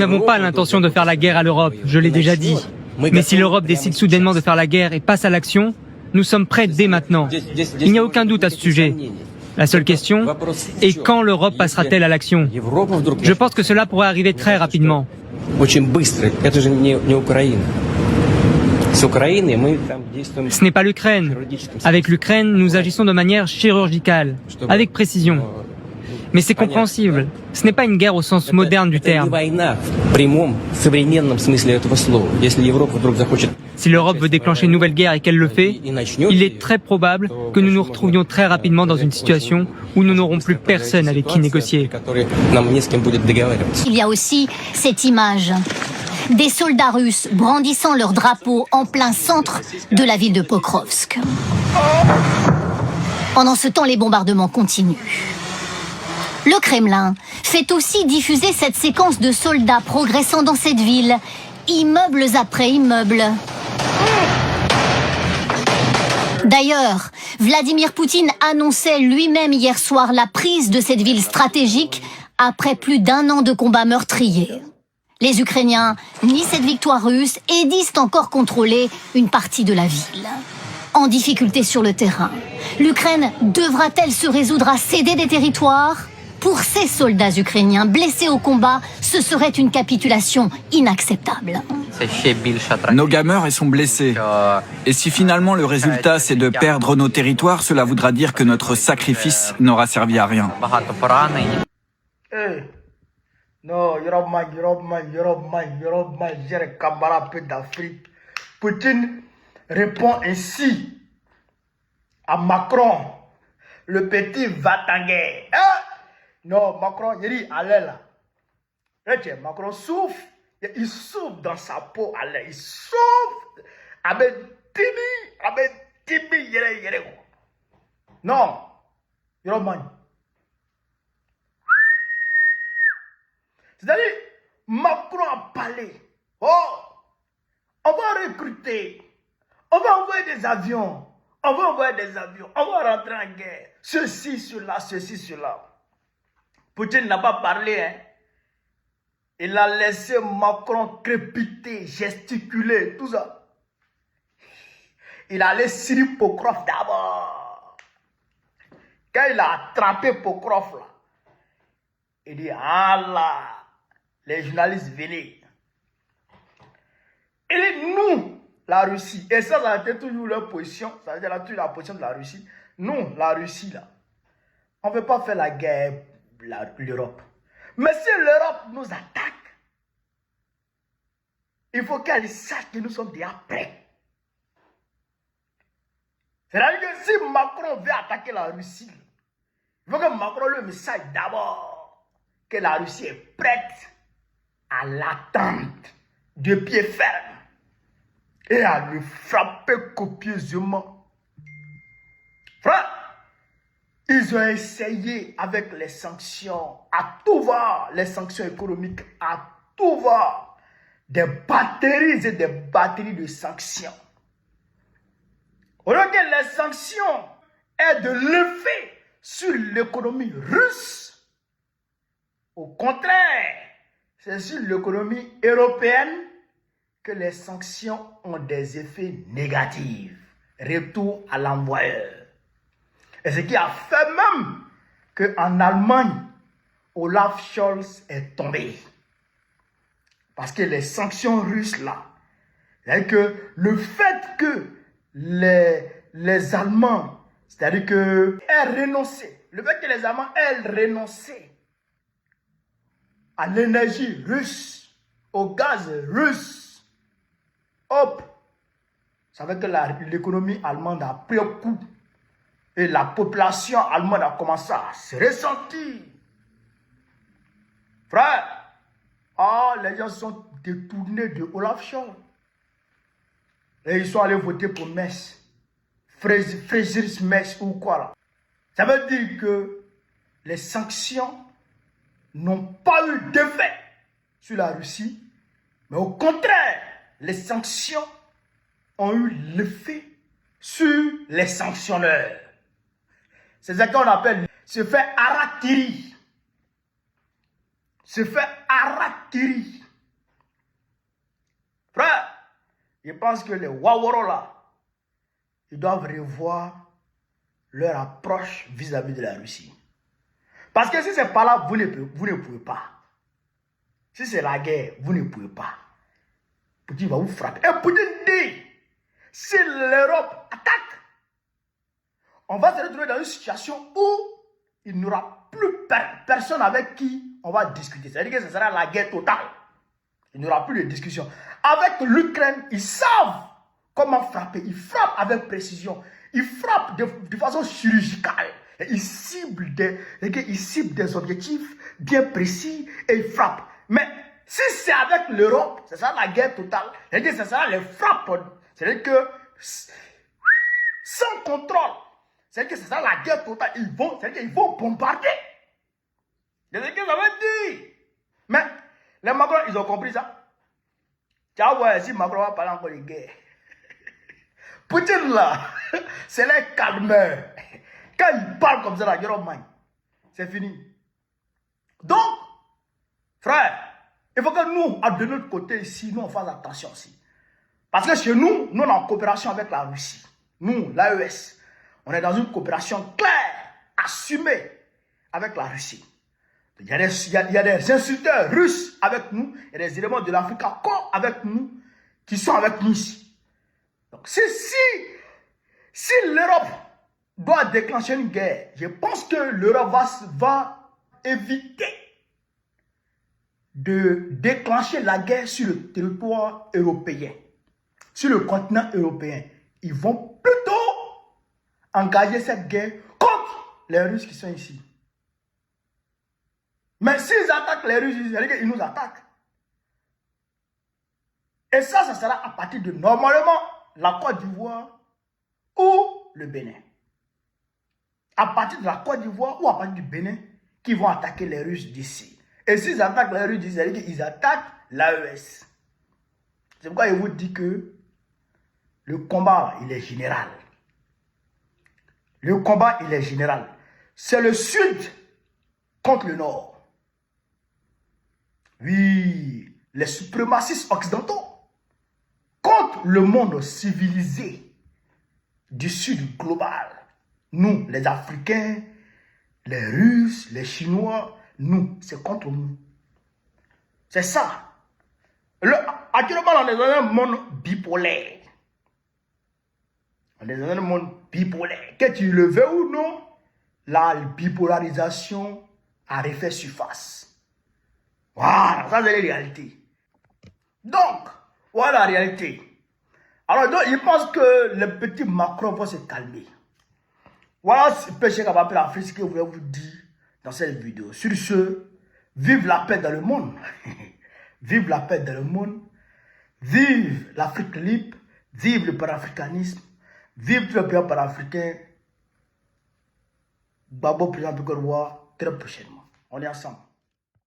n'avons pas l'intention de faire la guerre à l'Europe, je l'ai déjà dit. Mais si l'Europe décide soudainement de faire la guerre et passe à l'action, nous sommes prêts dès maintenant. Il n'y a aucun doute à ce sujet. La seule question est quand l'Europe passera-t-elle à l'action? Je pense que cela pourrait arriver très rapidement. Ce n'est pas l'Ukraine. Avec l'Ukraine, nous agissons de manière chirurgicale, avec précision. Mais c'est compréhensible. Ce n'est pas une guerre au sens moderne du terme. Si l'Europe veut déclencher une nouvelle guerre et qu'elle le fait, il est très probable que nous nous retrouvions très rapidement dans une situation où nous n'aurons plus personne avec qui négocier. Il y a aussi cette image des soldats russes brandissant leur drapeau en plein centre de la ville de Pokrovsk. Pendant ce temps, les bombardements continuent. Le Kremlin fait aussi diffuser cette séquence de soldats progressant dans cette ville, immeubles après immeubles. D'ailleurs, Vladimir Poutine annonçait lui-même hier soir la prise de cette ville stratégique après plus d'1 an de combats meurtriers. Les Ukrainiens nient cette victoire russe et disent encore contrôler une partie de la ville. En difficulté sur le terrain, l'Ukraine devra-t-elle se résoudre à céder des territoires ? Pour ces soldats ukrainiens blessés au combat, ce serait une capitulation inacceptable. Nos gamers sont blessés. Et si finalement le résultat c'est de perdre nos territoires, cela voudra dire que notre sacrifice n'aura servi à rien. Non, j'ai un camarade peu d'Afrique. Poutine répond ainsi à Macron, le petit va-t-en-guerre. Non, Macron, il dit, allez là. Macron souffre, il souffre dans sa peau, allez, il souffre. Avec Tibi, non, c'est-à-dire, Macron a parlé. Oh, on va recruter, on va envoyer des avions, on va rentrer en guerre. Ceci, cela. Poutine n'a pas parlé, hein. Il a laissé Macron crépiter, gesticuler, tout ça. Il a allé Syrie Pokrov d'abord. Quand il a attrapé Pokrov, là, il dit, ah là, les journalistes venez. Il dit, nous, la Russie, et ça a été toujours leur position, ça veut dire la position de la Russie. Nous, la Russie, là, on ne veut pas faire la guerre l'Europe. Mais si l'Europe nous attaque, il faut qu'elle sache que nous sommes déjà prêts. C'est-à-dire que si Macron veut attaquer la Russie, il faut que Macron le message d'abord que la Russie est prête à l'attente de pied ferme et à le frapper copieusement. Frère, ils ont essayé avec les sanctions, à tout va, les sanctions économiques, à tout va, des batteries et des batteries de sanctions. Au lieu que les sanctions aient de l'effet sur l'économie russe, au contraire, c'est sur l'économie européenne que les sanctions ont des effets négatifs. Retour à l'envoyeur. Et ce qui a fait même qu'en Allemagne, Olaf Scholz est tombé. Parce que les sanctions russes là, c'est-à-dire que le fait que les Allemands, c'est-à-dire que aient renoncé, le fait que les Allemands aient renoncé à l'énergie russe, au gaz russe, hop, ça veut dire que l'économie allemande a pris un coup. Et la population allemande a commencé à se ressentir. Frère, les gens sont détournés de Olaf Scholz. Et ils sont allés voter pour Metz. Friedrich Merz ou quoi là. Ça veut dire que les sanctions n'ont pas eu d'effet sur la Russie. Mais au contraire, les sanctions ont eu l'effet sur les sanctionneurs. C'est ça qu'on appelle se faire harakiri. Se faire harakiri. je pense que les Waworo là, ils doivent revoir leur approche vis-à-vis de la Russie. Parce que si c'est pas là, vous ne pouvez pas. Si c'est la guerre, vous ne pouvez pas. Poutine va vous frapper. Et Poutine dit, si l'Europe attaque, on va se retrouver dans une situation où il n'y aura plus personne avec qui on va discuter. C'est-à-dire que ce sera la guerre totale. Il n'y aura plus de discussion. Avec l'Ukraine, ils savent comment frapper. Ils frappent avec précision. Ils frappent de façon chirurgicale. Et ils ciblent des objectifs bien précis et ils frappent. Mais si c'est avec l'Europe, ce sera la guerre totale. C'est-à-dire que ce sera les frappes. C'est-à-dire que sans contrôle. C'est-à-dire que ce sera la guerre totale. C'est-à-dire qu'ils vont bombarder. C'est ce que ça veut dire. Mais les Macron, ils ont compris ça. Tu vas voir si Macron va parler encore de guerre. Poutine là, c'est les calmeurs. Quand il parle comme ça, là, c'est fini. Donc, frère, il faut que nous, de notre côté ici, nous on fasse attention aussi. Parce que chez nous, nous on est en coopération avec la Russie. Nous, l'AES, on est dans une coopération claire, assumée avec la Russie. Il y a des insulteurs russes avec nous, il y a des éléments de l'Afrique encore avec nous, qui sont avec nous ici. Donc si l'Europe doit déclencher une guerre, je pense que l'Europe va éviter de déclencher la guerre sur le territoire européen, sur le continent européen. Ils vont plutôt engager cette guerre contre les Russes qui sont ici. Mais s'ils attaquent les Russes, ils nous attaquent. Et ça sera à partir de, normalement, la Côte d'Ivoire ou le Bénin. À partir de la Côte d'Ivoire ou à partir du Bénin, qui vont attaquer les Russes d'ici. Et s'ils attaquent les Russes d'ici, ils attaquent l'AES. C'est pourquoi je vous dis que le combat, il est général. Le combat, il est général. C'est le Sud contre le Nord. Oui, les suprémacistes occidentaux contre le monde civilisé du Sud global. Nous, les Africains, les Russes, les Chinois, nous, c'est contre nous. C'est ça. Actuellement, on est dans un monde bipolaire. On est dans un monde bipolaire. Que tu le veux ou non, la bipolarisation a refait surface. Voilà, ça c'est la réalité. Donc, voilà la réalité. Alors, donc, je pense que le petit Macron va se calmer. Voilà ce péché qu'a appelé l'Afrique, ce que je voulais vous dire dans cette vidéo. Sur ce, vive la paix dans le monde. Vive la paix dans le monde. Vive l'Afrique libre. Vive le panafricanisme. Vive le peuple panafricain. Babo président Pécorois, très prochainement. On est ensemble.